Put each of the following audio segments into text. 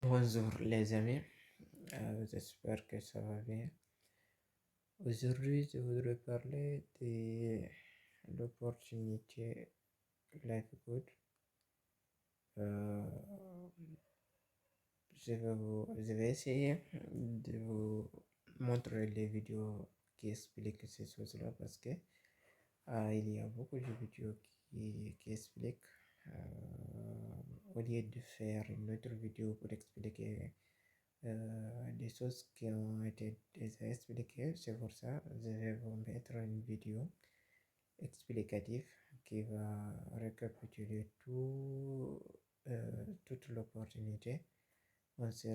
Bonjour les amis, j'espère que ça va bien. Aujourd'hui, je voudrais parler de l'opportunité Life Good. Euh, je vais essayer de vous montrer les vidéos qui expliquent ces choses-là parce que il y a beaucoup de vidéos qui expliquent. Au lieu de faire une autre vidéo pour expliquer des choses qui ont été déjà expliquées, c'est pour ça que je vais vous mettre une vidéo explicative qui va récapituler toute l'opportunité. On va se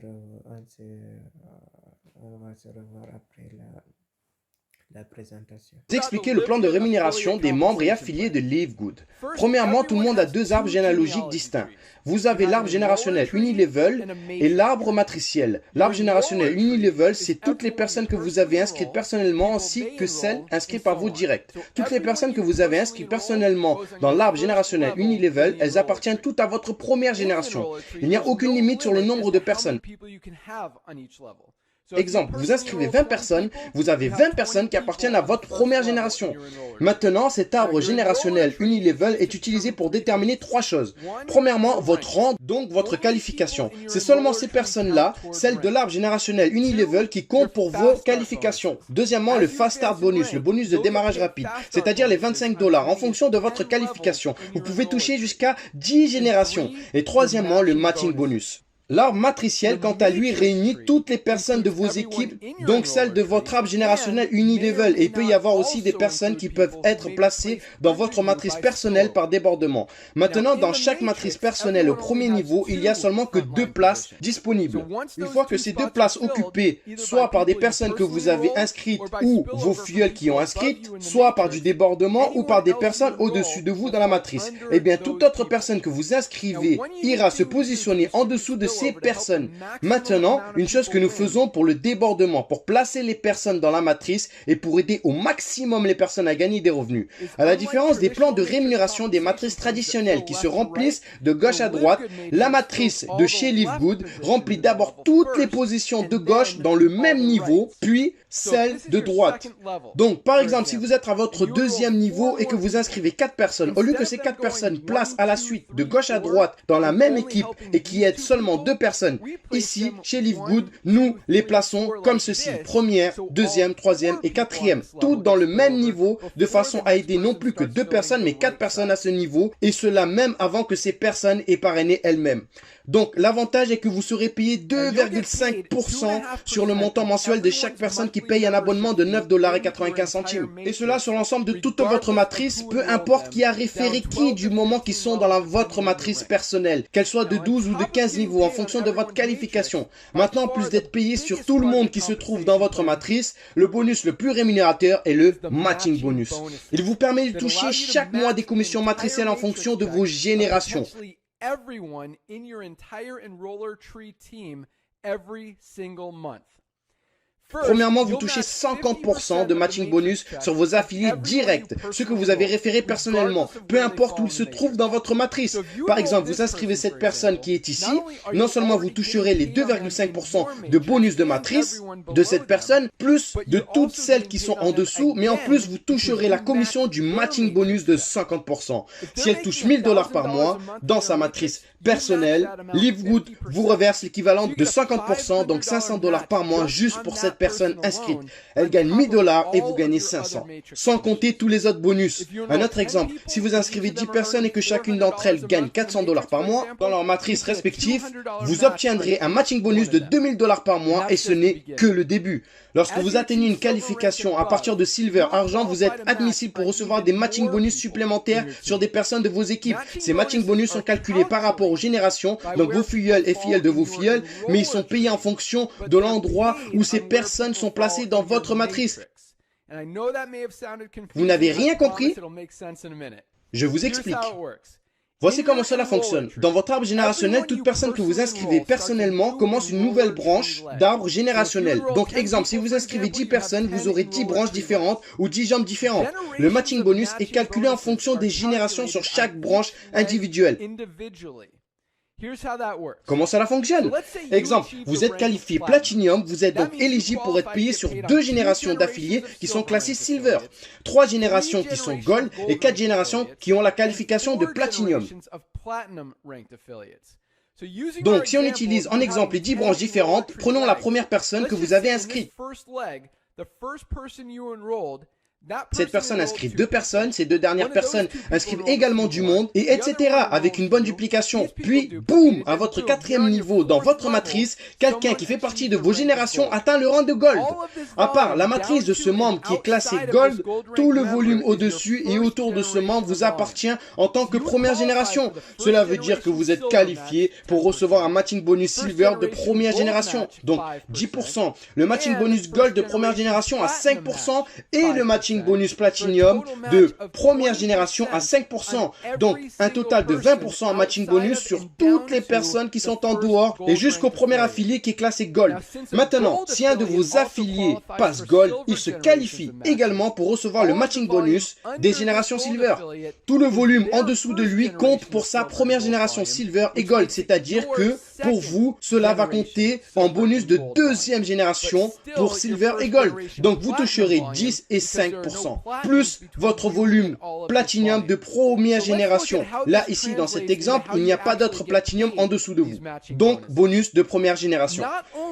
revoir après la présentation. Vous expliquer le plan de rémunération des membres et affiliés de LiveGood. Premièrement, tout le monde a deux arbres généalogiques distincts. Vous avez l'arbre générationnel Unilevel et l'arbre matriciel. L'arbre générationnel Unilevel, c'est toutes les personnes que vous avez inscrites personnellement ainsi que celles inscrites par vos directs. Toutes les personnes que vous avez inscrites personnellement dans l'arbre générationnel Unilevel, elles appartiennent toutes à votre première génération. Il n'y a aucune limite sur le nombre de personnes. Exemple, vous inscrivez 20 personnes, vous avez 20 personnes qui appartiennent à votre première génération. Maintenant, cet arbre générationnel Unilevel est utilisé pour déterminer trois choses. Premièrement, votre rang, donc votre qualification. C'est seulement ces personnes-là, celles de l'arbre générationnel Unilevel, qui comptent pour vos qualifications. Deuxièmement, le Fast Start Bonus, le bonus de démarrage rapide, c'est-à-dire les 25 $ en fonction de votre qualification. Vous pouvez toucher jusqu'à 10 générations. Et troisièmement, le Matching Bonus. L'arbre matriciel, quant à lui, réunit toutes les personnes de vos équipes, donc celles de votre arbre générationnel Unilevel. Et il peut y avoir aussi des personnes qui peuvent être placées dans votre matrice personnelle par débordement. Maintenant, dans chaque matrice personnelle au premier niveau, il y a seulement que 2 places disponibles. Une fois que ces 2 places occupées, soit par des personnes que vous avez inscrites ou vos filleuls qui ont inscrites, soit par du débordement ou par des personnes au-dessus de vous dans la matrice, eh bien, toute autre personne que vous inscrivez ira se positionner en dessous de ces personnes. Maintenant, une chose que nous faisons pour le débordement, pour placer les personnes dans la matrice et pour aider au maximum les personnes à gagner des revenus. À la différence des plans de rémunération des matrices traditionnelles qui se remplissent de gauche à droite, la matrice de chez LiveGood remplit d'abord toutes les positions de gauche dans le même niveau, puis celle de droite. Donc, par exemple, si vous êtes à votre deuxième niveau et que vous inscrivez 4 personnes, au lieu que ces 4 personnes placent à la suite de gauche à droite dans la même équipe et qui aident seulement 2 personnes, ici, chez LiveGood, nous les plaçons comme ceci. Première, deuxième, troisième et quatrième. Toutes dans le même niveau, de façon à aider non plus que 2 personnes, mais 4 personnes à ce niveau, et cela même avant que ces personnes aient parrainé elles-mêmes. Donc, l'avantage est que vous serez payé 2,5% sur le montant mensuel de chaque personne qui paye un abonnement de 9,95 $. Et cela sur l'ensemble de toute votre matrice, peu importe qui a référé qui du moment qu'ils sont dans votre matrice personnelle, qu'elle soit de 12 ou de 15 niveaux en fonction de votre qualification. Maintenant, en plus d'être payé sur tout le monde qui se trouve dans votre matrice, le bonus le plus rémunérateur est le Matching Bonus. Il vous permet de toucher chaque mois des commissions matricielles en fonction de vos générations. Everyone in your entire enroller tree team every single month. Premièrement, vous touchez 50% de matching bonus sur vos affiliés directs, ceux que vous avez référés personnellement, peu importe où ils se trouvent dans votre matrice. Par exemple, vous inscrivez cette personne qui est ici, non seulement vous toucherez les 2,5% de bonus de matrice de cette personne, plus de toutes celles qui sont en dessous, mais en plus vous toucherez la commission du matching bonus de 50%. Si elle touche 1 000 $ par mois dans sa matrice personnelle, LiveGood vous reverse l'équivalent de 50%, donc 500 $ par mois juste pour cette personne inscrite. Elle gagne 1 000 $ et vous gagnez 500. Sans compter tous les autres bonus. Un autre exemple, si vous inscrivez 10 personnes et que chacune d'entre elles gagne 400 $ par mois dans leur matrice respective, vous obtiendrez un matching bonus de 2 000 $ par mois et ce n'est que le début. Lorsque vous atteignez une qualification à partir de Silver, Argent, vous êtes admissible pour recevoir des matching bonus supplémentaires sur des personnes de vos équipes. Ces matching bonus sont calculés par rapport aux générations, donc vos filleuls et filleuls de vos filleuls, mais ils sont payés en fonction de l'endroit où ces personnes sont placées dans votre matrice. Vous n'avez rien compris? Je vous explique. Voici comment cela fonctionne. Dans votre arbre générationnel, toute personne que vous inscrivez personnellement commence une nouvelle branche d'arbre générationnel. Donc, exemple, si vous inscrivez 10 personnes, vous aurez 10 branches différentes ou 10 jambes différentes. Le matching bonus est calculé en fonction des générations sur chaque branche individuelle. Here's how that works. Comment cela fonctionne? Exemple, vous êtes qualifié Platinum, vous êtes donc éligible pour être payé sur 2 générations d'affiliés qui sont classées Silver, 3 générations qui sont Gold et 4 générations qui ont la qualification de Platinum. Donc, si on utilise en exemple les 10 branches différentes, prenons la première personne que vous avez inscrite. Cette personne inscrit 2 personnes, ces 2 dernières personnes inscrivent également du monde, et etc. avec une bonne duplication. Puis, boum, à votre 4e niveau dans votre matrice, quelqu'un qui fait partie de vos générations atteint le rang de Gold. À part la matrice de ce membre qui est classé Gold, tout le volume au-dessus et autour de ce membre vous appartient en tant que première génération. Cela veut dire que vous êtes qualifié pour recevoir un matching bonus Silver de première génération. Donc, 10%. Le matching bonus Gold de première génération à 5% et le matching bonus Platinum de première génération à 5%. Donc, un total de 20% en matching bonus sur toutes les personnes qui sont en dehors et jusqu'au premier affilié qui est classé Gold. Maintenant, si un de vos affiliés passe Gold, il se qualifie également pour recevoir le matching bonus des générations Silver. Tout le volume en dessous de lui compte pour sa première génération Silver et Gold, c'est-à-dire que pour vous, cela va compter en bonus de 2e génération pour Silver et Gold. Donc, vous toucherez 10 et 5%, plus votre volume Platinum de première génération. Là, ici, dans cet exemple, il n'y a pas d'autre Platinum en dessous de vous. Donc, bonus de première génération.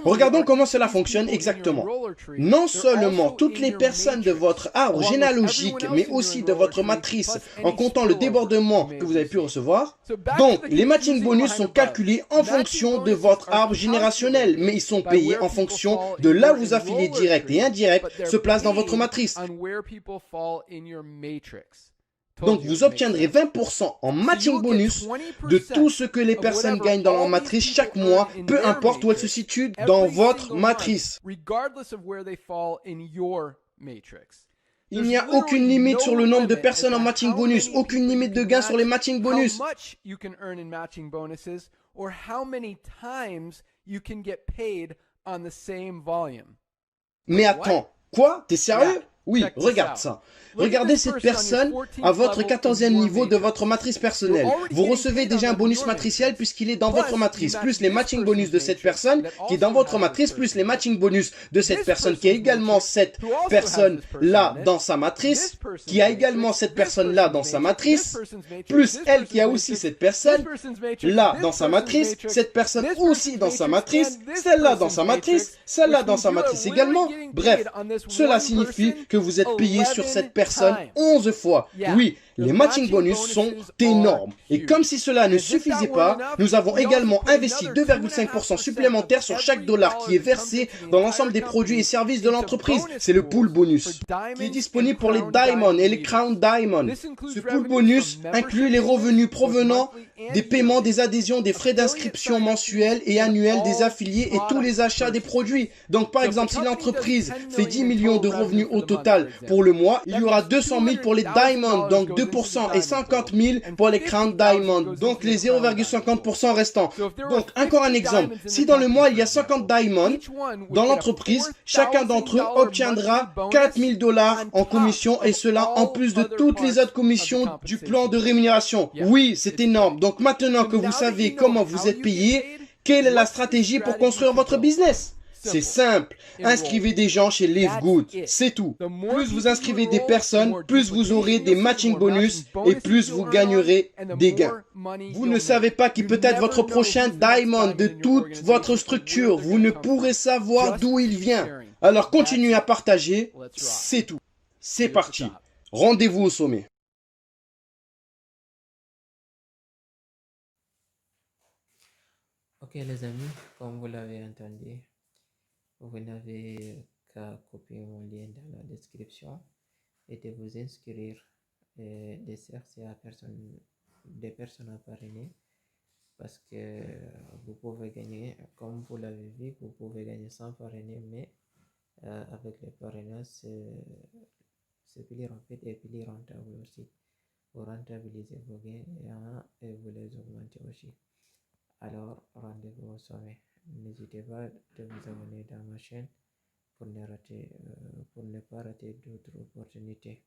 Regardons comment cela fonctionne exactement. Non seulement toutes les personnes de votre arbre généalogique, mais aussi de votre matrice, en comptant le débordement que vous avez pu recevoir. Donc, les matching bonus sont calculés en fonction de votre arbre générationnel, mais ils sont payés en fonction de là où vos affiliés directs et indirects se placent dans votre matrice. Donc, vous obtiendrez 20% en matching bonus de tout ce que les personnes gagnent dans leur matrice chaque mois, peu importe où elles se situent dans votre matrice. Il n'y a aucune limite sur le nombre de personnes en matching bonus, aucune limite de gain sur les matching bonus. Mais attends, quoi? T'es sérieux? Oui, regarde ça. Regardez cette personne à votre 14e niveau de votre matrice personnelle. Vous recevez déjà un bonus matriciel puisqu'il est dans votre matrice, plus les matching bonus de cette personne qui est dans votre matrice, plus les matching bonus de cette personne qui a également cette personne-là dans sa matrice, qui a également cette personne-là dans sa matrice, plus elle qui a aussi cette personne-là dans sa matrice, cette personne aussi dans sa matrice, celle-là dans sa matrice, celle-là dans sa matrice également. Bref, cela signifie que vous êtes payé sur cette personne 11 fois. Oui, les matching bonus sont énormes. Et comme si cela ne suffisait pas, nous avons également investi 2,5% supplémentaires sur chaque dollar qui est versé dans l'ensemble des produits et services de l'entreprise. C'est le pool bonus qui est disponible pour les Diamond et les Crown Diamond. Ce pool bonus inclut les revenus provenant des paiements, des adhésions, des frais d'inscription mensuels et annuels des affiliés et tous les achats des produits. Donc par exemple, si l'entreprise fait 10 millions de revenus au total pour le mois, il y aura 200 000 pour les Diamond, donc 2% et 50 000 pour les Crown Diamond, donc les 0,50% restants. Donc encore un exemple, si dans le mois il y a 50 Diamond dans l'entreprise, chacun d'entre eux obtiendra 4 000 $ en commission et cela en plus de toutes les autres commissions du plan de rémunération. Oui, c'est énorme. Donc maintenant que vous savez comment vous êtes payé, quelle est la stratégie pour construire votre business? C'est simple, inscrivez des gens chez Live Good, c'est tout. Plus vous inscrivez des personnes, plus vous aurez des matching bonus et plus vous gagnerez des gains. Vous ne savez pas qui peut être votre prochain Diamond de toute votre structure, vous ne pourrez savoir d'où il vient. Alors continuez à partager, c'est tout. C'est parti, rendez-vous au sommet. Ok les amis, comme vous l'avez entendu, vous n'avez qu'à copier mon lien dans la description et de vous inscrire et de chercher des personnes à parrainer parce que vous pouvez gagner, comme vous l'avez vu, vous pouvez gagner sans parrainer, mais avec les parrainages, c'est plus rapide et plus rentable aussi. Vous rentabilisez vos gains et vous les augmentez aussi. Alors, rendez-vous au sommet. N'hésitez pas de vous abonner dans ma chaîne pour ne pas rater d'autres opportunités.